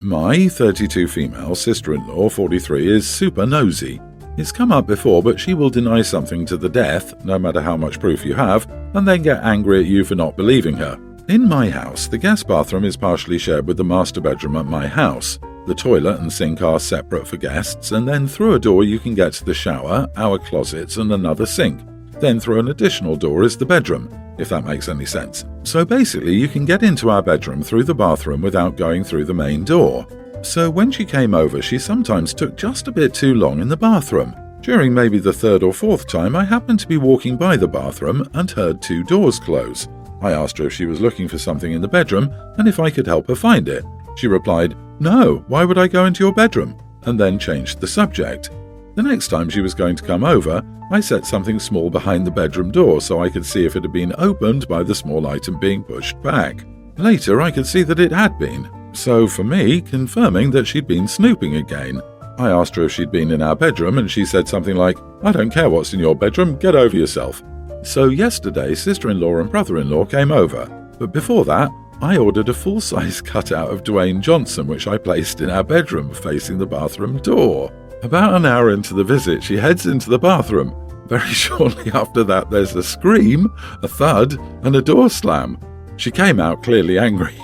My 32 female sister-in-law, 43, is super nosy. It's come up before, but she will deny something to the death, no matter how much proof you have, and then get angry at you for not believing her. In my house, the guest bathroom is partially shared with the master bedroom at my house. The toilet and sink are separate for guests, and then through a door you can get to the shower, our closets, and another sink. Then through an additional door is the bedroom, if that makes any sense. So basically you can get into our bedroom through the bathroom without going through the main door. So when she came over, she sometimes took just a bit too long in the bathroom. During maybe the third or fourth time, I happened to be walking by the bathroom and heard two doors close. I asked her if she was looking for something in the bedroom and if I could help her find it. She replied, "No, why would I go into your bedroom?" and then changed the subject. The next time she was going to come over, I set something small behind the bedroom door so I could see if it had been opened by the small item being pushed back. Later, I could see that it had been, so for me, confirming that she'd been snooping again. I asked her if she'd been in our bedroom and she said something like, "I don't care what's in your bedroom, get over yourself." So yesterday, sister-in-law and brother-in-law came over, but before that, I ordered a full-size cutout of Dwayne Johnson which I placed in our bedroom facing the bathroom door. About an hour into the visit, she heads into the bathroom. Very shortly after that, there's a scream, a thud, and a door slam. She came out clearly angry.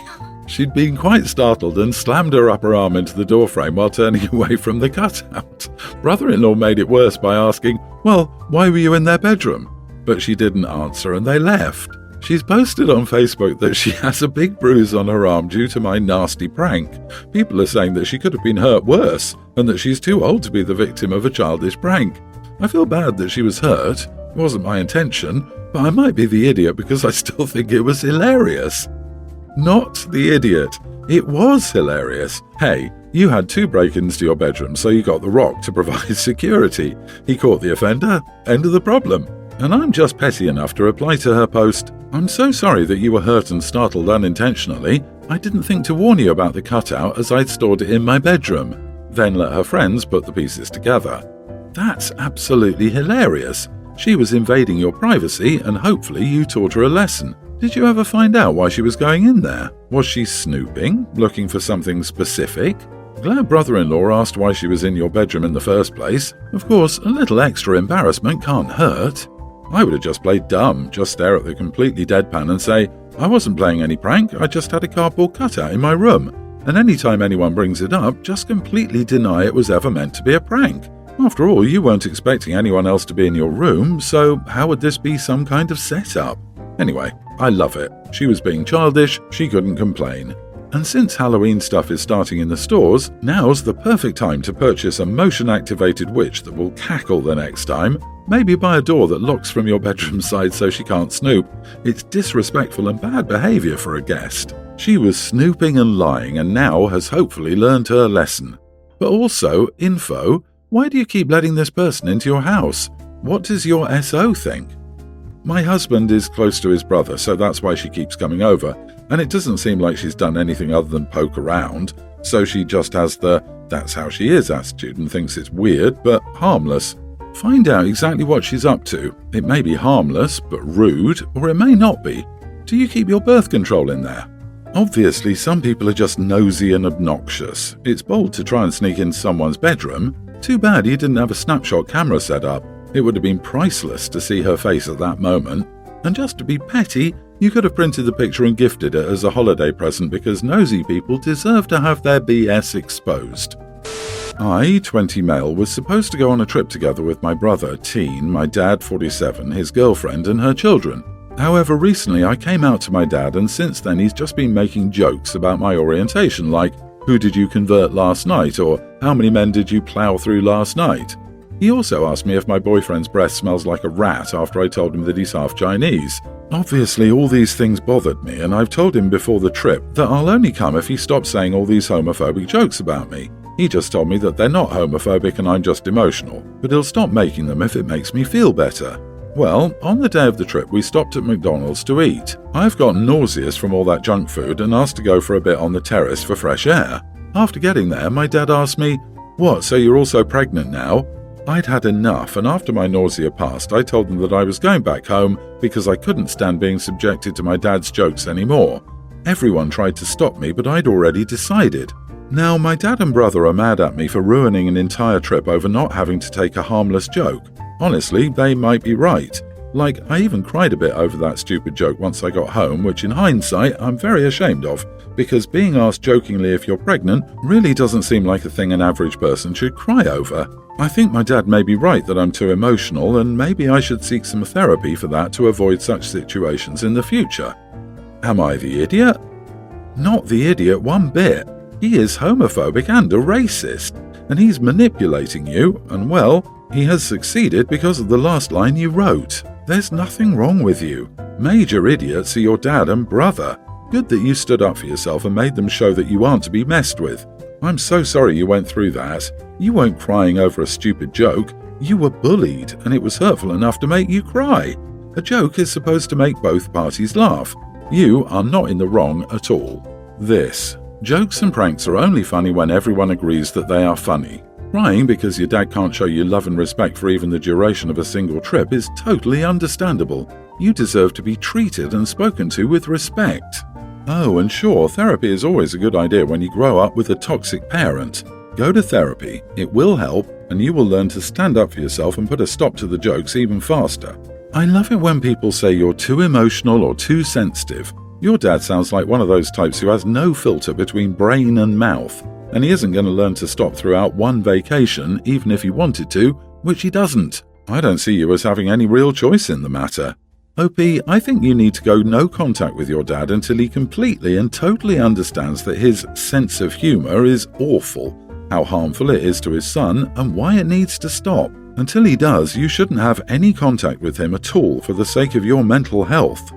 She'd been quite startled and slammed her upper arm into the doorframe while turning away from the cutout. Brother-in-law made it worse by asking, "Well, why were you in their bedroom?" But she didn't answer and they left. She's posted on Facebook that she has a big bruise on her arm due to my nasty prank. People are saying that she could have been hurt worse and that she's too old to be the victim of a childish prank. I feel bad that she was hurt. It wasn't my intention, but I might be the idiot because I still think it was hilarious. Not the idiot. It was hilarious. Hey, you had 2 break-ins to your bedroom, so you got The Rock to provide security. He caught the offender. End of the problem. And I'm just petty enough to reply to her post, "I'm so sorry that you were hurt and startled unintentionally. I didn't think to warn you about the cutout as I'd stored it in my bedroom." Then let her friends put the pieces together. That's absolutely hilarious. She was invading your privacy and hopefully you taught her a lesson. Did you ever find out why she was going in there? Was she snooping, looking for something specific? Glad brother-in-law asked why she was in your bedroom in the first place. Of course, a little extra embarrassment can't hurt. I would have just played dumb, just stare at the completely deadpan and say, "I wasn't playing any prank, I just had a cardboard cutout in my room." And anytime anyone brings it up, just completely deny it was ever meant to be a prank. After all, you weren't expecting anyone else to be in your room, so how would this be some kind of setup? Anyway, I love it. She was being childish, she couldn't complain. And since Halloween stuff is starting in the stores, now's the perfect time to purchase a motion-activated witch that will cackle the next time. Maybe buy a door that locks from your bedroom side so she can't snoop. It's disrespectful and bad behaviour for a guest. She was snooping and lying and now has hopefully learned her lesson. But also, info, why do you keep letting this person into your house? What does your SO think? My husband is close to his brother, so that's why she keeps coming over, and it doesn't seem like she's done anything other than poke around, so she just has the "that's how she is" attitude and thinks it's weird but harmless. Find out exactly what she's up to. It may be harmless but rude, or it may not be. Do you keep your birth control in there? Obviously, some people are just nosy and obnoxious. It's bold to try and sneak into someone's bedroom. Too bad you didn't have a snapshot camera set up. It would have been priceless to see her face at that moment. And just to be petty, you could have printed the picture and gifted it as a holiday present because nosy people deserve to have their BS exposed. I, 20 male, was supposed to go on a trip together with my brother, teen, my dad, 47, his girlfriend and her children. However, recently I came out to my dad and since then he's just been making jokes about my orientation like, "Who did you convert last night?" or "How many men did you plow through last night?" He also asked me if my boyfriend's breath smells like a rat after I told him that he's half Chinese. Obviously, all these things bothered me, and I've told him before the trip that I'll only come if he stops saying all these homophobic jokes about me. He just told me that they're not homophobic and I'm just emotional, but he'll stop making them if it makes me feel better. Well, on the day of the trip, we stopped at McDonald's to eat. I've gotten nauseous from all that junk food and asked to go for a bit on the terrace for fresh air. After getting there, my dad asked me, "What, so you're also pregnant now?" I'd had enough, and after my nausea passed, I told them that I was going back home because I couldn't stand being subjected to my dad's jokes anymore. Everyone tried to stop me, but I'd already decided. Now, my dad and brother are mad at me for ruining an entire trip over not having to take a harmless joke. Honestly, they might be right. Like, I even cried a bit over that stupid joke once I got home, which in hindsight I'm very ashamed of, because being asked jokingly if you're pregnant really doesn't seem like a thing an average person should cry over. I think my dad may be right that I'm too emotional, and maybe I should seek some therapy for that to avoid such situations in the future. Am I the idiot? Not the idiot one bit. He is homophobic and a racist, and he's manipulating you, and well, he has succeeded because of the last line you wrote. There's nothing wrong with you. Major idiots are your dad and brother. Good that you stood up for yourself and made them show that you aren't to be messed with. I'm so sorry you went through that. You weren't crying over a stupid joke. You were bullied, and it was hurtful enough to make you cry. A joke is supposed to make both parties laugh. You are not in the wrong at all. Jokes and pranks are only funny when everyone agrees that they are funny. Crying because your dad can't show you love and respect for even the duration of a single trip is totally understandable. You deserve to be treated and spoken to with respect. Oh, and sure, therapy is always a good idea when you grow up with a toxic parent. Go to therapy, it will help, and you will learn to stand up for yourself and put a stop to the jokes even faster. I love it when people say you're too emotional or too sensitive. Your dad sounds like one of those types who has no filter between brain and mouth. And he isn't going to learn to stop throughout one vacation, even if he wanted to, which he doesn't. I don't see you as having any real choice in the matter. OP, I think you need to go no contact with your dad until he completely and totally understands that his sense of humor is awful, how harmful it is to his son, and why it needs to stop. Until he does, you shouldn't have any contact with him at all for the sake of your mental health.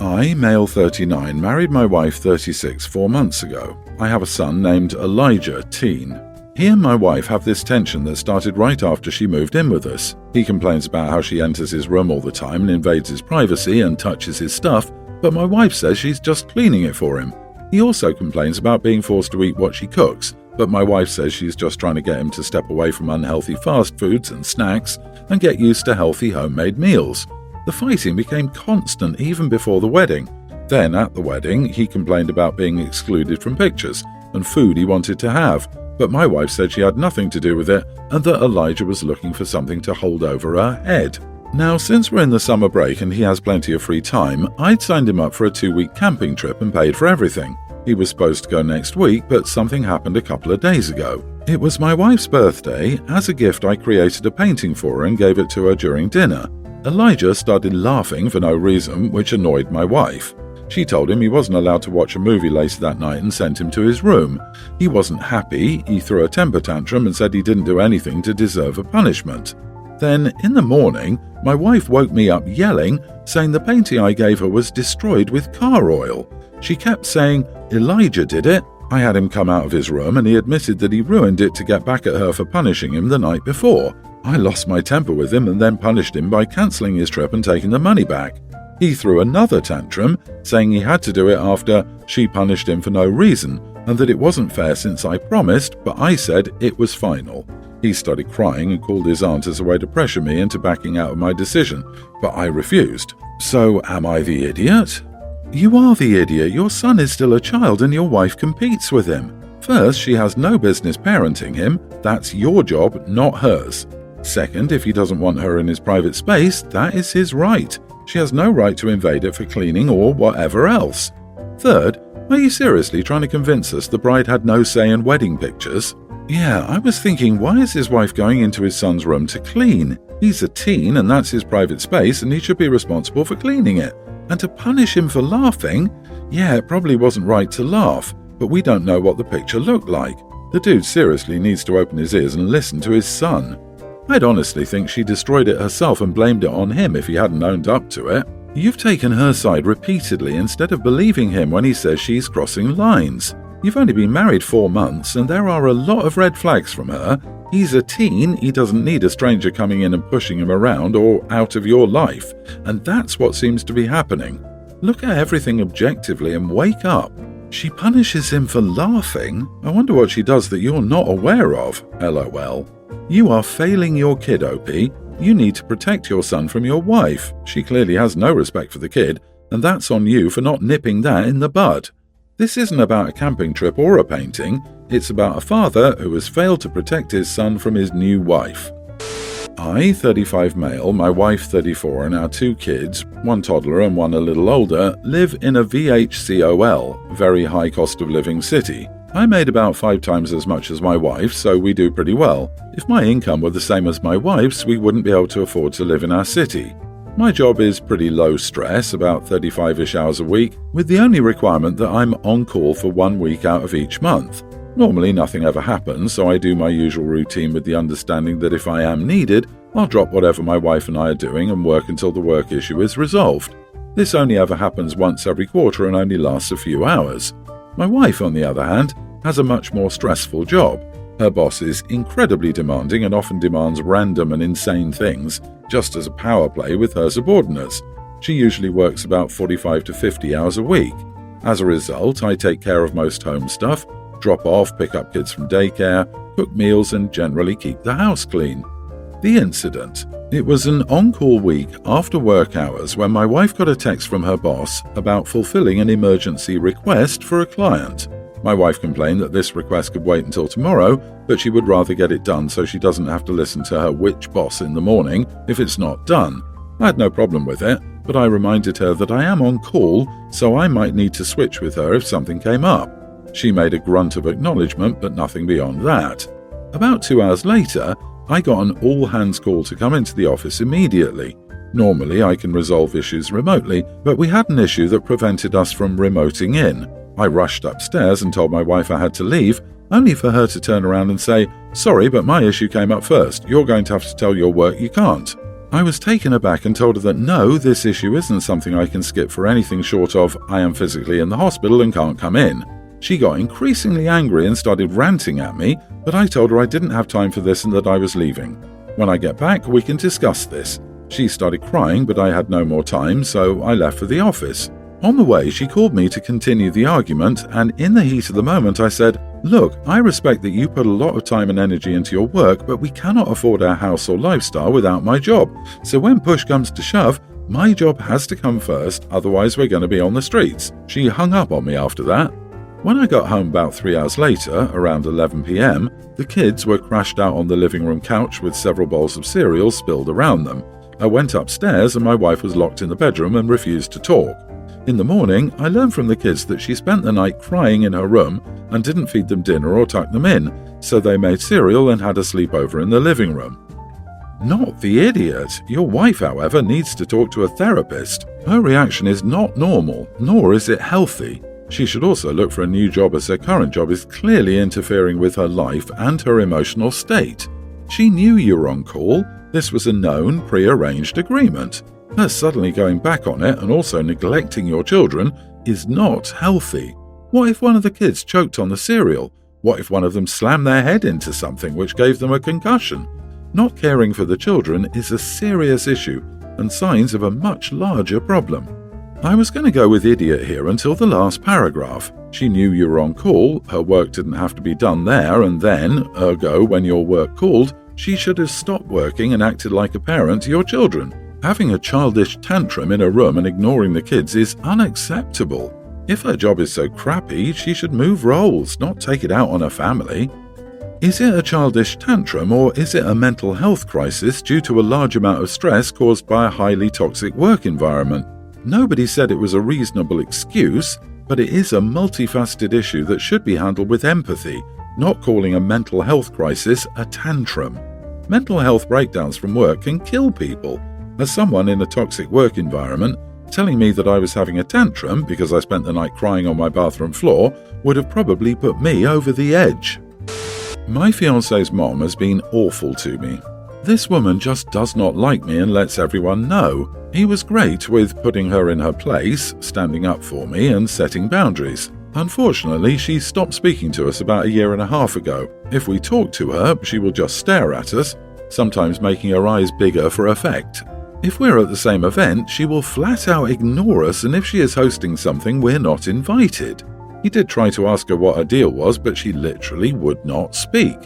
I, male 39, married my wife 36 4 months ago. I have a son named Elijah, teen. He and my wife have this tension that started right after she moved in with us. He complains about how she enters his room all the time and invades his privacy and touches his stuff, but my wife says she's just cleaning it for him. He also complains about being forced to eat what she cooks, but my wife says she's just trying to get him to step away from unhealthy fast foods and snacks and get used to healthy homemade meals. The fighting became constant even before the wedding. Then, at the wedding, he complained about being excluded from pictures and food he wanted to have, but my wife said she had nothing to do with it and that Elijah was looking for something to hold over her head. Now, since we're in the summer break and he has plenty of free time, I'd signed him up for a 2-week camping trip and paid for everything. He was supposed to go next week, but something happened a couple of days ago. It was my wife's birthday. As a gift, I created a painting for her and gave it to her during dinner. Elijah started laughing for no reason, which annoyed my wife. She told him he wasn't allowed to watch a movie later that night and sent him to his room. He wasn't happy, he threw a temper tantrum and said he didn't do anything to deserve a punishment. Then, in the morning, my wife woke me up yelling, saying the painting I gave her was destroyed with car oil. She kept saying, "Elijah did it." I had him come out of his room and he admitted that he ruined it to get back at her for punishing him the night before. I lost my temper with him and then punished him by cancelling his trip and taking the money back. He threw another tantrum, saying he had to do it after she punished him for no reason, and that it wasn't fair since I promised, but I said it was final. He started crying and called his aunt as a way to pressure me into backing out of my decision, but I refused. So am I the idiot? You are the idiot. Your son is still a child and your wife competes with him. First, she has no business parenting him. That's your job, not hers. Second, if he doesn't want her in his private space, that is his right. She has no right to invade it for cleaning or whatever else. Third, are you seriously trying to convince us the bride had no say in wedding pictures? Yeah, I was thinking, why is his wife going into his son's room to clean? He's a teen and that's his private space and he should be responsible for cleaning it. And to punish him for laughing? Yeah, it probably wasn't right to laugh, but we don't know what the picture looked like. The dude seriously needs to open his ears and listen to his son. I'd honestly think she destroyed it herself and blamed it on him if he hadn't owned up to it. You've taken her side repeatedly instead of believing him when he says she's crossing lines. You've only been married 4 months and there are a lot of red flags from her. He's a teen, he doesn't need a stranger coming in and pushing him around or out of your life, and that's what seems to be happening. Look at everything objectively and wake up. She punishes him for laughing? I wonder what she does that you're not aware of, LOL. You are failing your kid, OP. You need to protect your son from your wife. She clearly has no respect for the kid, and that's on you for not nipping that in the bud. This isn't about a camping trip or a painting, it's about a father who has failed to protect his son from his new wife. I, 35 male, my wife 34 and our 2 kids, one toddler and one a little older, live in a VHCOL, very high cost of living city. I made about 5 times as much as my wife, so we do pretty well. If my income were the same as my wife's, we wouldn't be able to afford to live in our city. My job is pretty low stress, about 35-ish hours a week, with the only requirement that I'm on call for 1 week out of each month. Normally nothing ever happens, so I do my usual routine with the understanding that if I am needed, I'll drop whatever my wife and I are doing and work until the work issue is resolved. This only ever happens once every quarter and only lasts a few hours. My wife, on the other hand, has a much more stressful job. Her boss is incredibly demanding and often demands random and insane things, just as a power play with her subordinates. She usually works about 45 to 50 hours a week. As a result, I take care of most home stuff, drop off, pick up kids from daycare, cook meals and generally keep the house clean. The incident. It was an on-call week after work hours when my wife got a text from her boss about fulfilling an emergency request for a client. My wife complained that this request could wait until tomorrow, but she would rather get it done so she doesn't have to listen to her witch boss in the morning if it's not done. I had no problem with it, but I reminded her that I am on call, so I might need to switch with her if something came up. She made a grunt of acknowledgement, but nothing beyond that. About 2 hours later, I got an all-hands call to come into the office immediately. Normally, I can resolve issues remotely, but we had an issue that prevented us from remoting in. I rushed upstairs and told my wife I had to leave, only for her to turn around and say, "Sorry, but my issue came up first. You're going to have to tell your work you can't." I was taken aback and told her that no, this issue isn't something I can skip for anything short of I am physically in the hospital and can't come in. She got increasingly angry and started ranting at me, but I told her I didn't have time for this and that I was leaving. When I get back, we can discuss this. She started crying, but I had no more time, so I left for the office. On the way, she called me to continue the argument, and in the heat of the moment I said, "Look, I respect that you put a lot of time and energy into your work, but we cannot afford our house or lifestyle without my job. So when push comes to shove, my job has to come first, otherwise we're going to be on the streets." She hung up on me after that. When I got home about 3 hours later, around 11 p.m, the kids were crashed out on the living room couch with several bowls of cereal spilled around them. I went upstairs and my wife was locked in the bedroom and refused to talk. In the morning, I learned from the kids that she spent the night crying in her room and didn't feed them dinner or tuck them in, so they made cereal and had a sleepover in the living room. Not the idiot. Your wife, however, needs to talk to a therapist. Her reaction is not normal, nor is it healthy. She should also look for a new job as her current job is clearly interfering with her life and her emotional state. She knew you were on call. This was a known, pre-arranged agreement. Her suddenly going back on it and also neglecting your children is not healthy. What if one of the kids choked on the cereal? What if one of them slammed their head into something which gave them a concussion? Not caring for the children is a serious issue and signs of a much larger problem. I was going to go with idiot here until the last paragraph. She knew you were on call, her work didn't have to be done there and then, ergo when your work called, she should have stopped working and acted like a parent to your children. Having a childish tantrum in a room and ignoring the kids is unacceptable. If her job is so crappy, she should move roles, not take it out on her family. Is it a childish tantrum or is it a mental health crisis due to a large amount of stress caused by a highly toxic work environment? Nobody said it was a reasonable excuse, but it is a multifaceted issue that should be handled with empathy, not calling a mental health crisis a tantrum. Mental health breakdowns from work can kill people. As someone in a toxic work environment, telling me that I was having a tantrum because I spent the night crying on my bathroom floor would have probably put me over the edge. My fiancé's mom has been awful to me. This woman just does not like me and lets everyone know. He was great with putting her in her place, standing up for me and setting boundaries. Unfortunately, she stopped speaking to us about 1.5 years ago. If we talk to her, she will just stare at us, sometimes making her eyes bigger for effect. If we're at the same event, she will flat out ignore us, and if she is hosting something, we're not invited. He did try to ask her what her deal was, but she literally would not speak.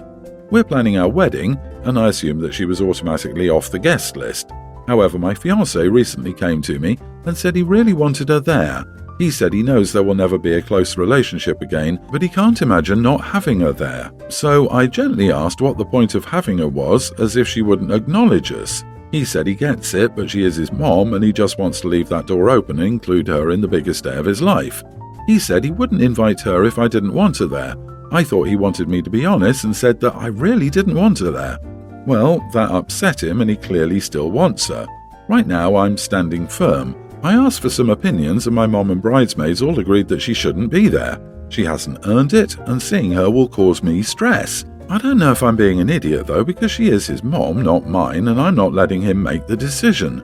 We're planning our wedding, and I assumed that she was automatically off the guest list. However, my fiancé recently came to me and said he really wanted her there, He said he knows there will never be a close relationship again, but he can't imagine not having her there. So I gently asked what the point of having her was, as if she wouldn't acknowledge us. He said he gets it, but she is his mom and he just wants to leave that door open and include her in the biggest day of his life. He said he wouldn't invite her if I didn't want her there. I thought he wanted me to be honest and said that I really didn't want her there. Well, that upset him and he clearly still wants her. Right now I'm standing firm. I asked for some opinions and my mom and bridesmaids all agreed that she shouldn't be there. She hasn't earned it and seeing her will cause me stress. I don't know if I'm being an idiot though, because she is his mom, not mine, and I'm not letting him make the decision.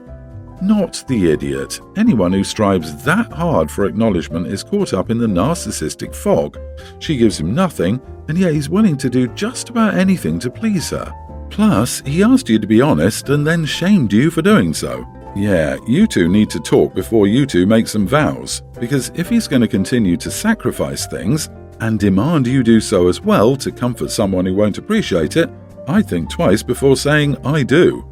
Not the idiot. Anyone who strives that hard for acknowledgement is caught up in the narcissistic fog. She gives him nothing, and yet he's willing to do just about anything to please her. Plus, he asked you to be honest and then shamed you for doing so. Yeah, you two need to talk before you two make some vows, because if he's going to continue to sacrifice things and demand you do so as well to comfort someone who won't appreciate it, I think twice before saying I do.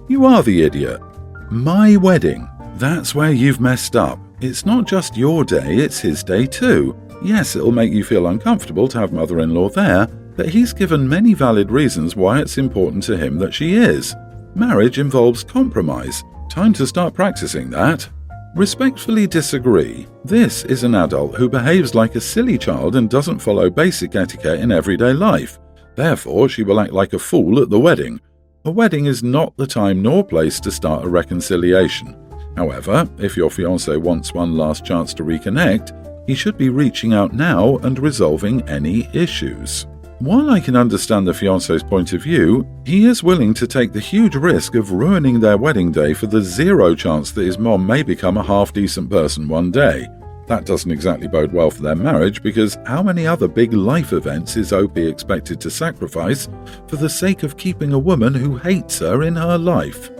You are the idiot. My wedding. That's where you've messed up. It's not just your day, it's his day too. Yes, it'll make you feel uncomfortable to have mother-in-law there, but he's given many valid reasons why it's important to him that she is. Marriage involves compromise. Time to start practicing that. Respectfully disagree. This is an adult who behaves like a silly child and doesn't follow basic etiquette in everyday life. Therefore, she will act like a fool at the wedding. A wedding is not the time nor place to start a reconciliation. However, if your fiancé wants one last chance to reconnect, he should be reaching out now and resolving any issues. While I can understand the fiancé's point of view, he is willing to take the huge risk of ruining their wedding day for the zero chance that his mom may become a half-decent person one day. That doesn't exactly bode well for their marriage, because how many other big life events is OP expected to sacrifice for the sake of keeping a woman who hates her in her life?